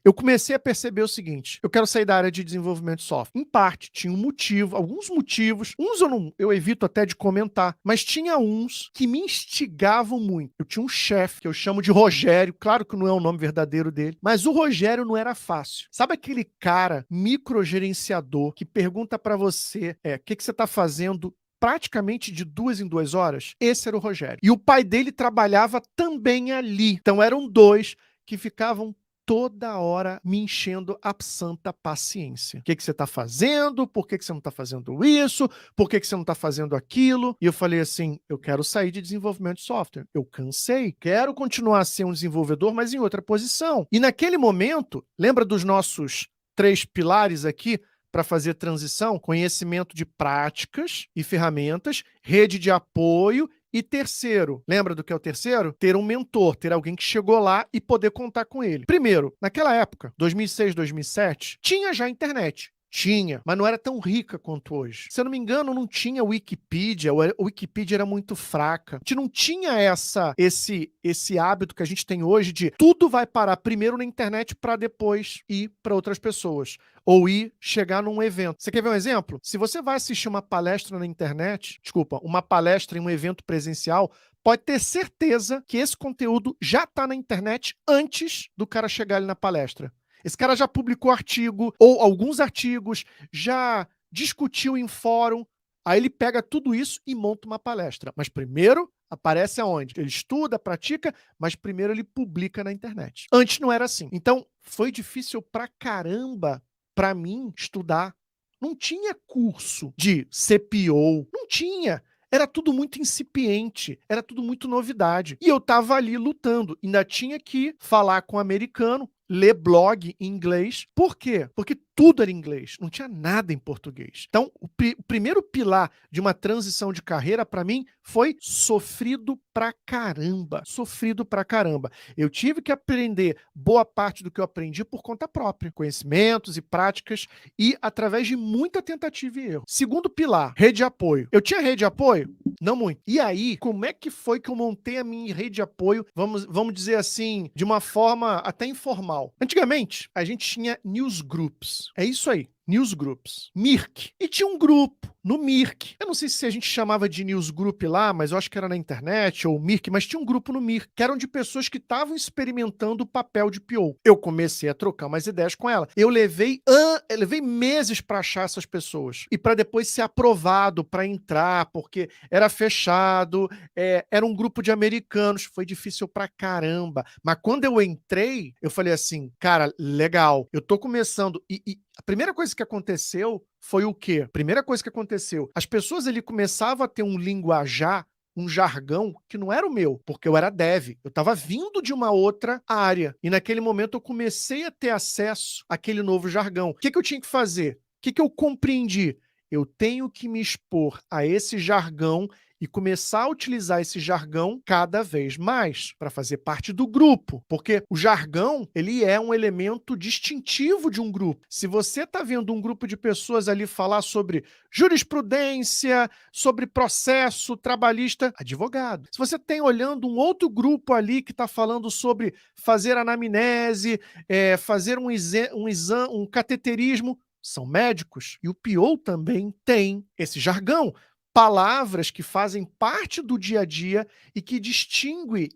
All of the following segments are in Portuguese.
eu comecei a perceber o seguinte: eu quero sair da área de desenvolvimento de software. Em parte, tinha um motivo, alguns motivos, uns eu evito até de comentar, mas tinha uns que me instigavam muito. Eu tinha um chefe, que eu chamo de Rogério, claro que não é o nome verdadeiro dele, mas o Rogério não era fácil. Sabe aquele cara microgerenciador que pergunta pra você, o que você tá fazendo praticamente de 2 em 2 horas? Esse era o Rogério. E o pai dele trabalhava também ali. Então eram dois que ficavam toda hora me enchendo a santa paciência. O que você está fazendo? Por que você não está fazendo isso? Por que você não está fazendo aquilo? E eu falei assim, eu quero sair de desenvolvimento de software. Eu cansei. Quero continuar a ser um desenvolvedor, mas em outra posição. E naquele momento, lembra dos nossos 3 pilares aqui para fazer transição? Conhecimento de práticas e ferramentas, rede de apoio e terceiro, lembra do que é o terceiro? Ter um mentor, ter alguém que chegou lá e poder contar com ele. Primeiro, naquela época, 2006, 2007, tinha já internet. Tinha, mas não era tão rica quanto hoje. Se eu não me engano, não tinha Wikipedia, o Wikipedia era muito fraca. A gente não tinha esse hábito que a gente tem hoje de tudo vai parar primeiro na internet para depois ir para outras pessoas. Ou ir chegar num evento. Você quer ver um exemplo? Se você vai assistir uma palestra na internet, uma palestra em um evento presencial, pode ter certeza que esse conteúdo já está na internet antes do cara chegar ali na palestra. Esse cara já publicou artigo, ou alguns artigos, já discutiu em fórum, aí ele pega tudo isso e monta uma palestra. Mas primeiro aparece aonde? Ele estuda, pratica, mas primeiro ele publica na internet. Antes não era assim. Então, foi difícil pra caramba para mim estudar. Não tinha curso de CPO, não tinha. Era tudo muito incipiente, era tudo muito novidade. E eu tava ali lutando, ainda tinha que falar com o americano, ler blog em inglês. Por quê? Porque tudo era em inglês, não tinha nada em português. Então, o primeiro pilar de uma transição de carreira para mim foi sofrido pra caramba. Sofrido pra caramba. Eu tive que aprender boa parte do que eu aprendi por conta própria. Conhecimentos e práticas e através de muita tentativa e erro. Segundo pilar, rede de apoio. Eu tinha rede de apoio? Não muito. E aí, como é que foi que eu montei a minha rede de apoio, vamos dizer assim, de uma forma até informal? Antigamente, a gente tinha newsgroups. É isso aí. Newsgroups. Mirk. E tinha um grupo no Mirk. Eu não sei se a gente chamava de newsgroup lá, mas eu acho que era na internet ou Mirk, mas tinha um grupo no Mirk, que eram de pessoas que estavam experimentando o papel de PO. Eu comecei a trocar umas ideias com ela. Eu levei meses para achar essas pessoas e para depois ser aprovado para entrar, porque era fechado, era um grupo de americanos, foi difícil pra caramba. Mas quando eu entrei, eu falei assim, cara, legal, eu tô começando e a primeira coisa que aconteceu foi o quê? A primeira coisa que aconteceu, as pessoas ali começavam a ter um linguajar, um jargão que não era o meu, porque eu era dev. Eu estava vindo de uma outra área. E naquele momento eu comecei a ter acesso àquele novo jargão. O que eu tinha que fazer? O que eu compreendi? Eu tenho que me expor a esse jargão e começar a utilizar esse jargão cada vez mais para fazer parte do grupo, porque o jargão, ele é um elemento distintivo de um grupo. Se você está vendo um grupo de pessoas ali falar sobre jurisprudência, sobre processo trabalhista, advogado. Se você tem olhando um outro grupo ali que está falando sobre fazer anamnese, fazer um exame, um cateterismo, são médicos. E o PO também tem esse jargão. Palavras que fazem parte do dia a dia e que distingue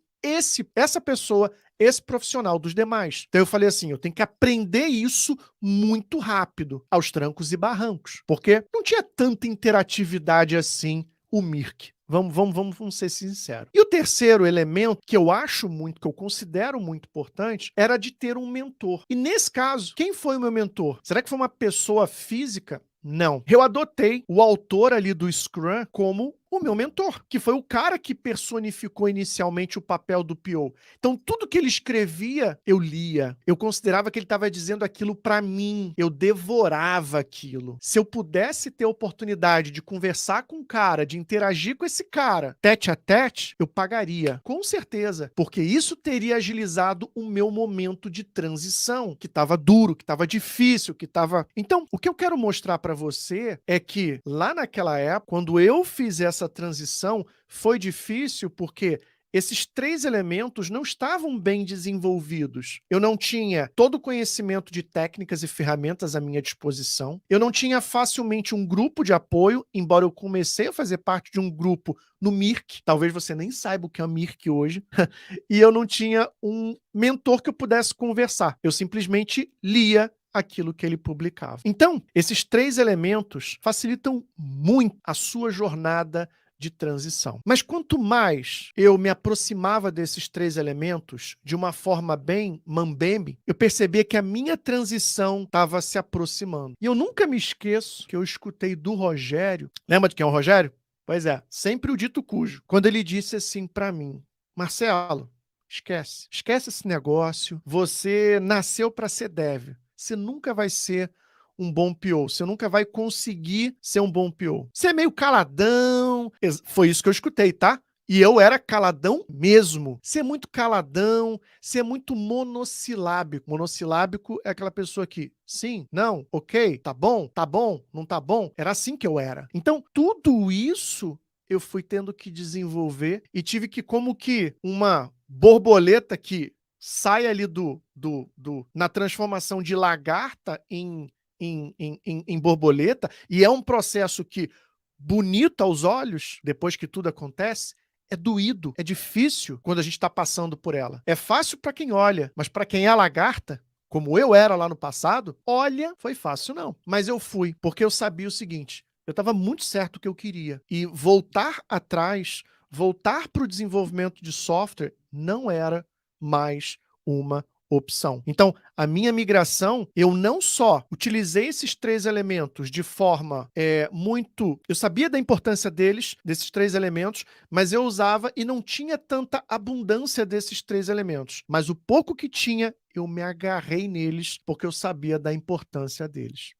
essa pessoa, esse profissional dos demais. Então eu falei assim, eu tenho que aprender isso muito rápido, aos trancos e barrancos, porque não tinha tanta interatividade assim o Mirk. Vamos ser sinceros. E o terceiro elemento que eu acho muito, que eu considero muito importante, era de ter um mentor. E nesse caso, quem foi o meu mentor? Será que foi uma pessoa física? Não. Eu adotei o autor ali do Scrum como o meu mentor, que foi o cara que personificou inicialmente o papel do PO. Então, tudo que ele escrevia, eu lia. Eu considerava que ele estava dizendo aquilo para mim. Eu devorava aquilo. Se eu pudesse ter a oportunidade de conversar com o cara, de interagir com esse cara, tete a tete, eu pagaria. Com certeza. Porque isso teria agilizado o meu momento de transição, que estava duro, que estava difícil, que estava... Então, o que eu quero mostrar para você é que lá naquela época, quando eu fiz essa transição, foi difícil porque esses 3 elementos não estavam bem desenvolvidos. Eu não tinha todo o conhecimento de técnicas e ferramentas à minha disposição. Eu não tinha facilmente um grupo de apoio, embora eu comecei a fazer parte de um grupo no Mirk, talvez você nem saiba o que é o Mirk hoje, e eu não tinha um mentor que eu pudesse conversar. Eu simplesmente lia aquilo que ele publicava. Então, esses 3 elementos facilitam muito a sua jornada de transição. Mas quanto mais eu me aproximava desses 3 elementos de uma forma bem mambembe, eu percebia que a minha transição estava se aproximando. E eu nunca me esqueço que eu escutei do Rogério, lembra de quem é o Rogério? Pois é, sempre o dito cujo, quando ele disse assim para mim: Marcelo, esquece esse negócio, você nasceu para ser dev, você nunca vai ser um bom PO, você nunca vai conseguir ser um bom PO. Você é meio caladão, foi isso que eu escutei, tá? E eu era caladão mesmo. Você é muito caladão, você é muito monossilábico. Monossilábico é aquela pessoa que sim, não, ok, tá bom, não tá bom. Era assim que eu era. Então, tudo isso eu fui tendo que desenvolver e tive que, como que uma borboleta que sai ali na transformação de lagarta em borboleta, e é um processo que, bonito aos olhos, depois que tudo acontece, é doído, é difícil quando a gente está passando por ela. É fácil para quem olha, mas para quem é lagarta, como eu era lá no passado, olha, foi fácil não. Mas eu fui, porque eu sabia o seguinte, eu estava muito certo do que eu queria. E voltar atrás, voltar para o desenvolvimento de software, não era mais uma opção. Então, a minha migração, eu não só utilizei esses 3 elementos de forma muito... Eu sabia da importância deles, desses 3 elementos, mas eu usava e não tinha tanta abundância desses 3 elementos. Mas o pouco que tinha, eu me agarrei neles porque eu sabia da importância deles.